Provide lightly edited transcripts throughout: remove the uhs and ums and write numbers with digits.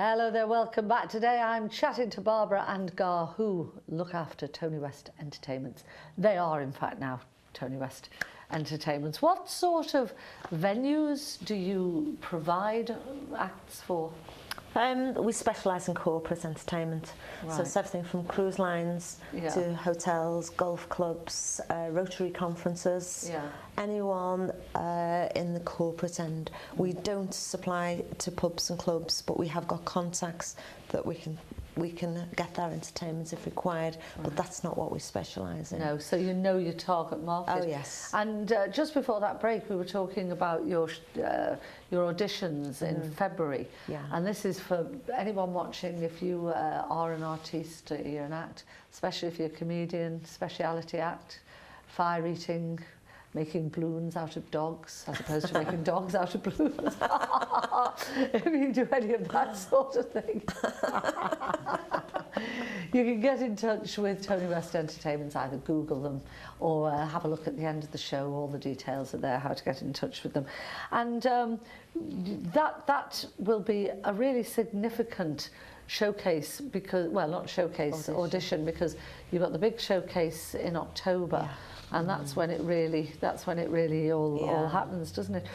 Hello there, welcome back. Today I'm chatting to Barbara and Gar, who look after Tony West Entertainments. They are, in fact, now Tony West Entertainments. What sort of venues do you provide acts for? We specialise in corporate entertainment, so it's everything from cruise lines to hotels, golf clubs, Rotary conferences, anyone in the corporate end. We don't supply to pubs and clubs, but we have got contacts that we can get their entertainment if required, but that's not what we specialise in. No, so you know your target market. Oh yes. And just before that break we were talking about your auditions in February. And this is for anyone watching. If you are an artiste, you're an act, especially if you're a comedian, speciality act, fire eating, making balloons out of dogs as opposed to making dogs out of balloons. If you do any of that sort of thing, you can get in touch with Tony West Entertainments, either Google them or have a look at the end of the show. All the details are there, how to get in touch with them. And that will be a really significant showcase, because, well, not showcase, audition, because you've got the big showcase in October. And that's when it really all happens, doesn't it?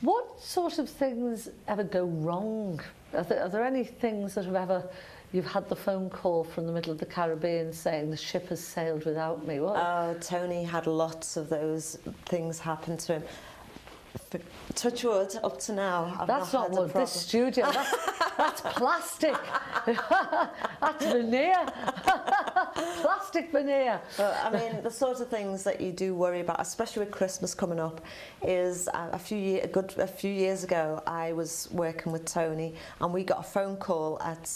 What sort of things ever go wrong? Are there any things that have ever, you've had the phone call from the middle of the Caribbean saying the ship has sailed without me? What? Oh, Tony had lots of those things happen to him. Touch wood, up to now, That's not wood, this studio, that's plastic. That's veneer. Plastic veneer. But, I mean, the sort of things that you do worry about, especially with Christmas coming up, is a few years ago I was working with Tony and we got a phone call at,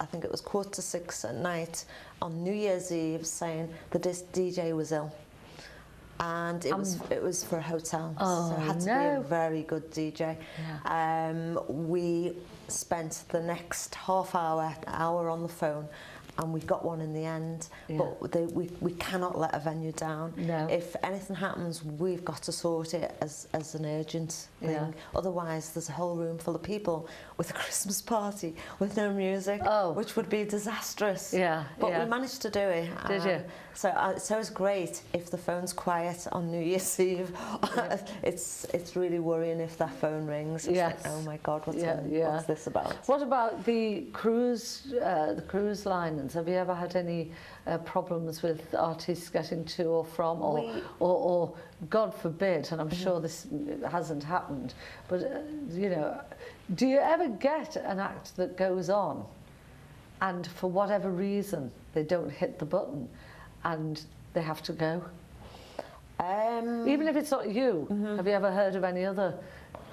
I think it was 6:15 at night on New Year's Eve, saying the DJ was ill. And it was for a hotel, so it had to be a very good DJ. We spent the next half hour on the phone, and we got one in the end, but we cannot let a venue down. No. If anything happens, we've got to sort it as an urgent thing. Otherwise, there's a whole room full of people with a Christmas party with no music, which would be disastrous. But we managed to do it. Did you? So it's great if the phone's quiet on New Year's Eve. It's really worrying if that phone rings. It's like, oh my God, what's this about? What about the cruise lines? Have you ever had any problems with artists getting to or from, or God forbid, and I'm sure this hasn't happened, but you know, do you ever get an act that goes on and for whatever reason they don't hit the button and they have to go? Even if it's not you, have you ever heard of any other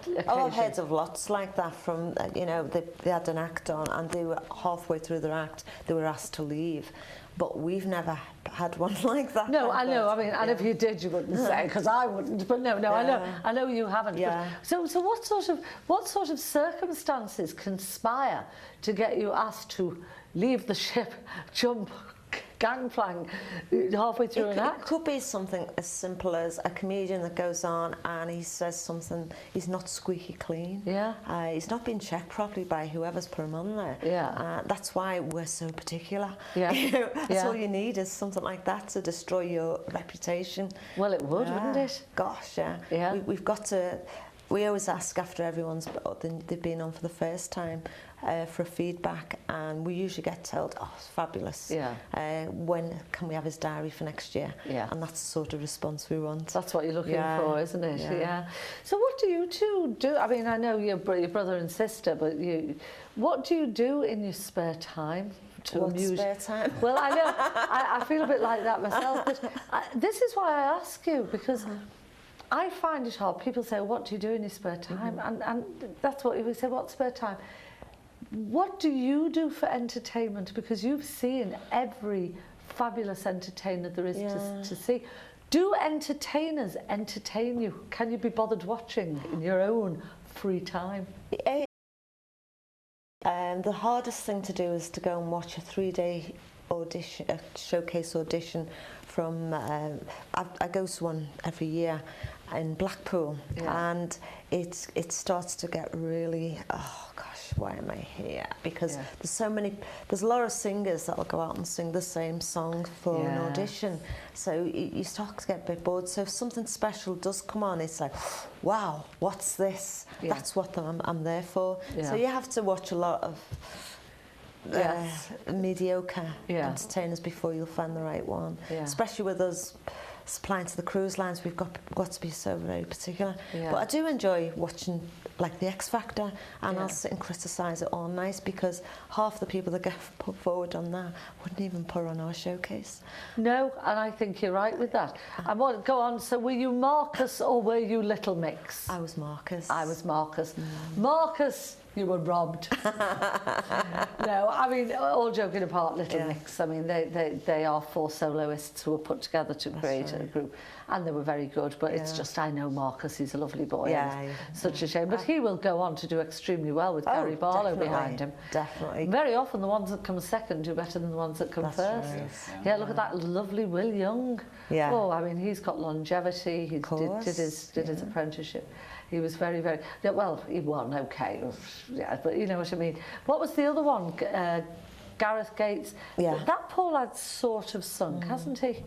occasion? Oh, I've heard of lots like that from, you know, they had an act on and they were halfway through their act, they were asked to leave. But we've never had one like that. No, I know. I mean, and if you did, you wouldn't say, because I wouldn't. But no, I know you haven't. Yeah. But, so what sort of circumstances conspire to get you asked to leave the ship, jump, gangplank halfway through an act? It could be something as simple as a comedian that goes on and he says something, he's not squeaky clean. He's not been checked properly by whoever's put him on there. That's why we're so particular. You know, that's all you need is something like that to destroy your reputation. Well, it would, wouldn't it? Gosh, we've got to. We always ask after they've been on for the first time for feedback, and we usually get told, oh, it's fabulous. When can we have his diary for next year? And that's the sort of response we want. That's what you're looking for, isn't it? So what do you two do? I mean, I know your brother and sister, but what do you do in your spare time? Spare time? Well, I know, I feel a bit like that myself, but this is why I ask you, because I find it hard. People say, what do you do in your spare time? And that's what we say, what spare time? What do you do for entertainment? Because you've seen every fabulous entertainer there is to see. Do entertainers entertain you? Can you be bothered watching in your own free time? The hardest thing to do is to go and watch a 3-day audition, a showcase audition from, I go to one every year, in Blackpool, Yeah. and it starts to get really, oh gosh, why am I here? Because there's a lot of singers that'll go out and sing the same song for an audition, so you start to get a bit bored. So if something special does come on, it's like, wow, what's this? That's what I'm there for. So you have to watch a lot of mediocre entertainers before you'll find the right one, especially with us supplying to the cruise lines. We've got to be so very particular, but I do enjoy watching like the X Factor, and I'll sit and criticise it all night, because half the people that get put forward on that wouldn't even put on our showcase. No, and I think you're right with that. And what, go on, so were you Marcus or were you Little Mix? I was Marcus. I was Marcus. Marcus, you were robbed. No, I mean, all joking apart, Little Mix, I mean, they are 4 soloists who were put together to create a group, and they were very good, but it's just, I know Marcus, he's a lovely boy, such a shame, but he will go on to do extremely well with Gary Barlow behind him. Definitely. Very often the ones that come second do better than the ones that come first. Right. Yeah, look at that lovely Will Young. Yeah. Oh, I mean, he's got longevity, he did his apprenticeship. He was very, very, well, he won okay, but you know what I mean. What was the other one? Gareth Gates. That poor lad's sort of sunk, hasn't he?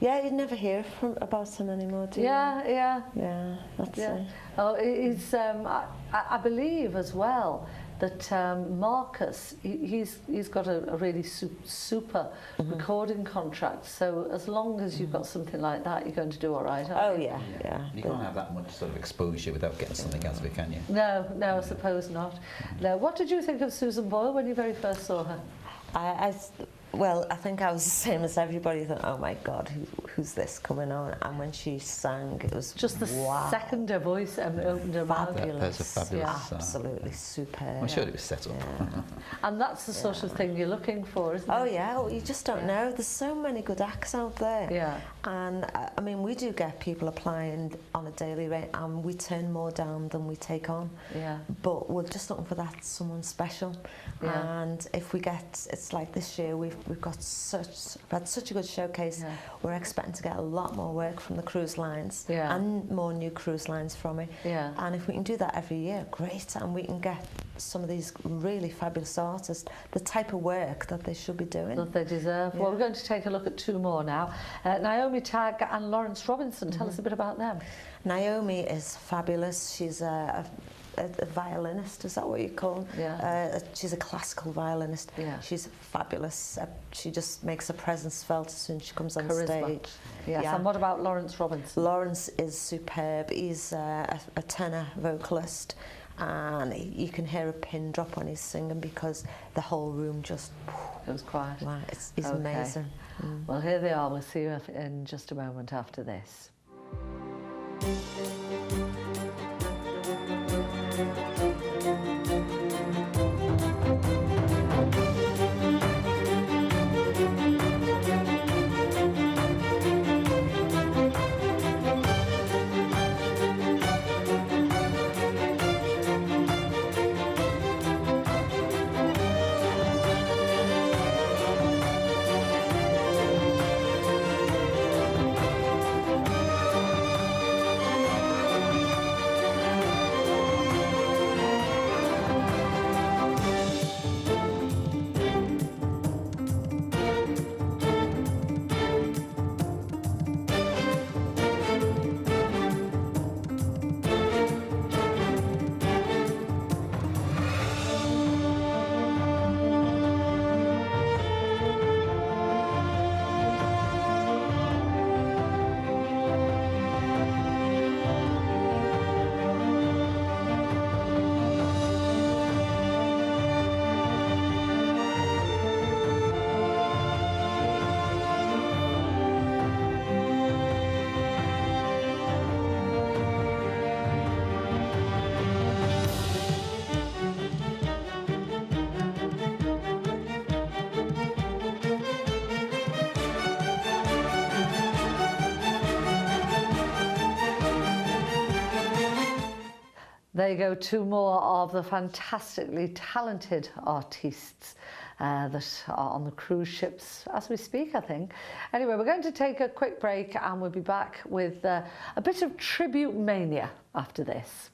Yeah, you never hear about him anymore, do you? Yeah. Yeah, that's it. Oh, he's, I believe as well that Marcus, he's got a really super recording contract, so as long as you've got something like that, you're going to do all right, aren't you? Yeah. You can't have that much sort of exposure without getting something out of it, can you? No, I suppose not. No. What did you think of Susan Boyle when you very first saw her? Well, I think I was the same as everybody. Thought, oh my God, who's this coming on? And when she sang, it was just the second her voice opened her mouth. That's a fabulous. Absolutely superb. I'm sure it was set up. And that's the sort of thing you're looking for, isn't it? Oh yeah, well, you just don't know. There's so many good acts out there. Yeah. And I mean, we do get people applying on a daily rate, and we turn more down than we take on. Yeah. But we're just looking for that someone special. Yeah. And if we get, it's like this year, we've had such a good showcase. Yeah. We're expecting to get a lot more work from the cruise lines and more new cruise lines from it. Yeah. And if we can do that every year, great. And we can get some of these really fabulous artists the type of work that they should be doing. That they deserve. Well, we're going to take a look at 2 more now. Naomi Tagg and Lawrence Robinson. Tell us a bit about them. Naomi is fabulous. She's a violinist, is that what you call her? Yeah. She's a classical violinist. Yeah. She's fabulous. She just makes her presence felt as soon as she comes on stage. Yes. And what about Lawrence Robinson? Lawrence is superb. He's a tenor vocalist, and you can hear a pin drop when he's singing because the whole room just goes quiet. Wow, he's amazing. Well, here they are. We'll see you in just a moment after this. There you go, 2 more of the fantastically talented artists that are on the cruise ships as we speak, I think. Anyway, we're going to take a quick break and we'll be back with a bit of tribute mania after this.